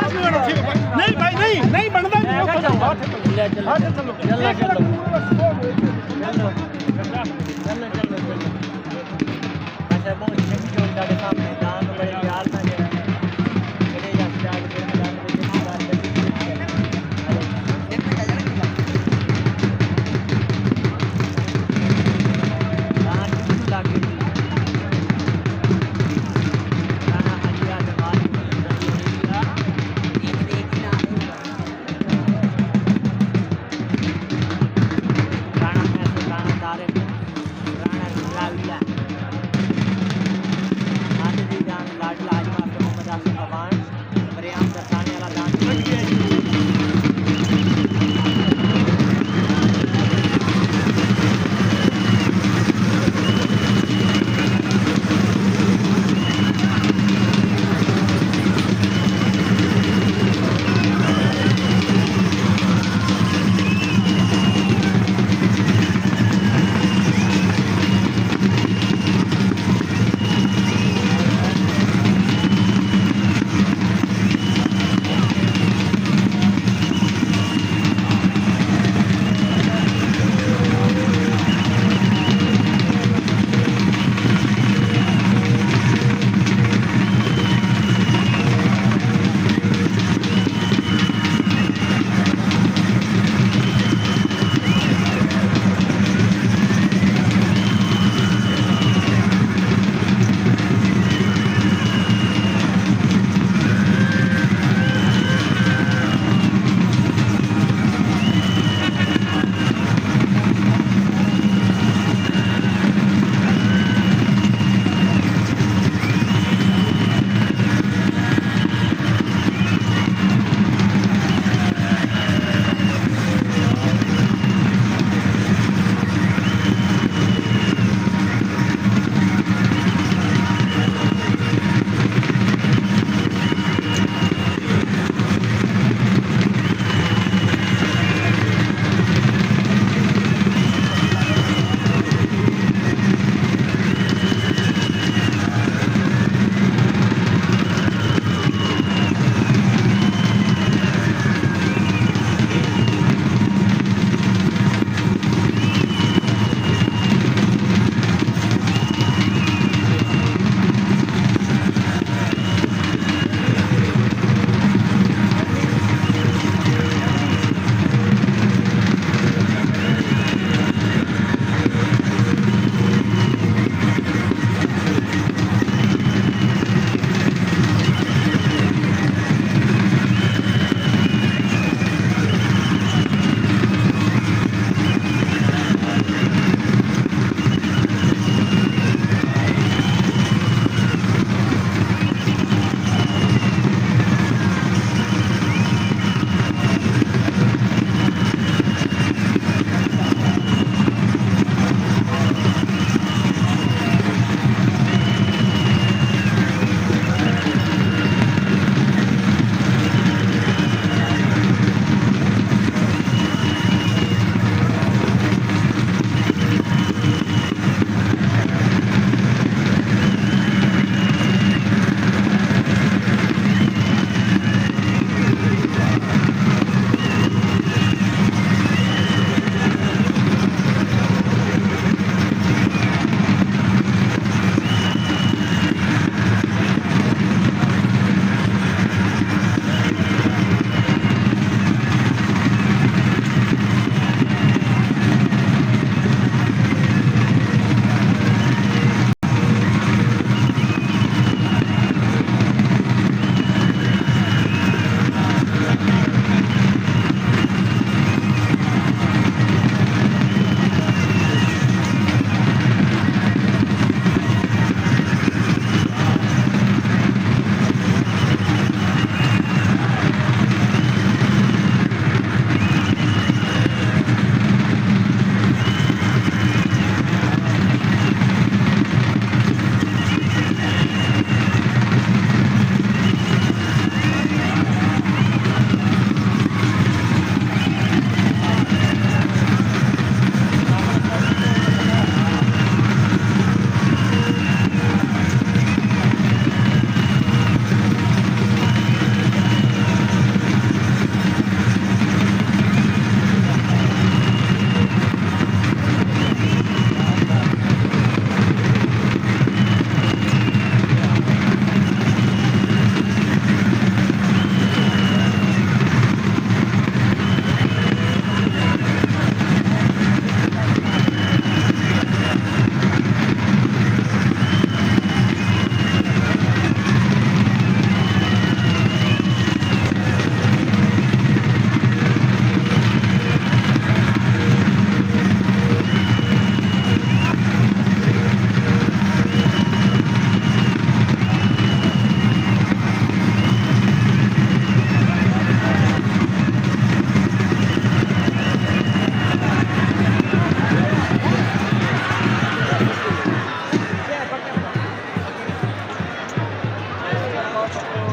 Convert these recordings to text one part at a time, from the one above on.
नहीं भाई नहीं नहीं बनता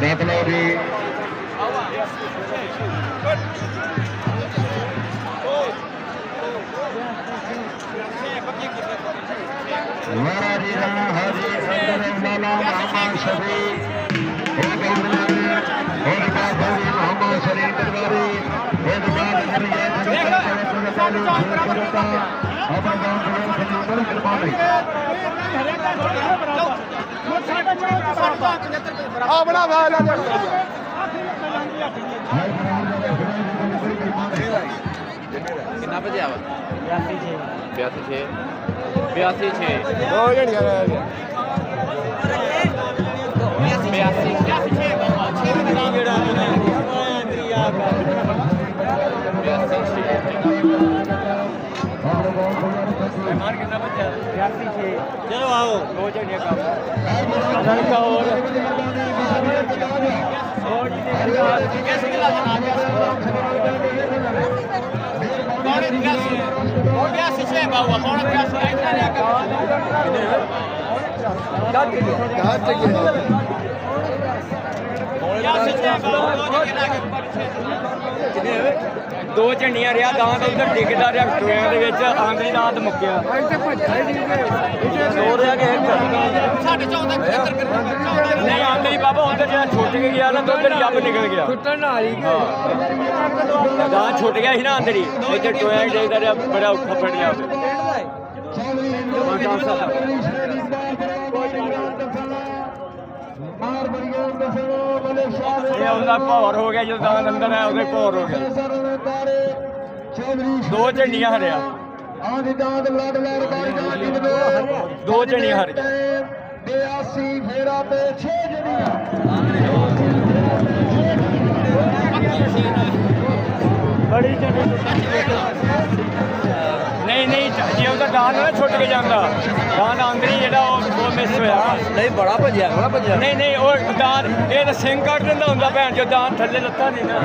देख लो जी वारा जी राणा हाजी संदर लाला मोहम्मद शफी एक और बात होगी मोहम्मद शरीफ दरबारी एक बात करिए अपना गांव के नंबर कुर्बानी बड़ा भाई कितना बजे आवा 82 दो जणियां रह गया 82 चलो आओ दो जणियां का लड़का और दो झंडियां रहा दांत उधर डिगदा रहा टोया आंगली दांत मुक्या नहीं आंगली बाबा उधर जो छुट के गया ना तो उधर जब निकल गया दांत छुट गया ही ना अंदर ही इधर टोया डिगदा रहा बड़ा औखा फट गया भौर हो गया जो दांत अंदर है उधर भौर हो गया दो झंडियां हरिया दो झंडियां हर बड़ी नहीं नहीं जी उधर दान ना छुट के जाता दान आंदरी जो मिस होया नहीं बड़ा भजया नहीं नहीं वो दान ये तो सिंह कट दिंदा हुंदा भैन जो दान थल्ले लत्ता नहीं ना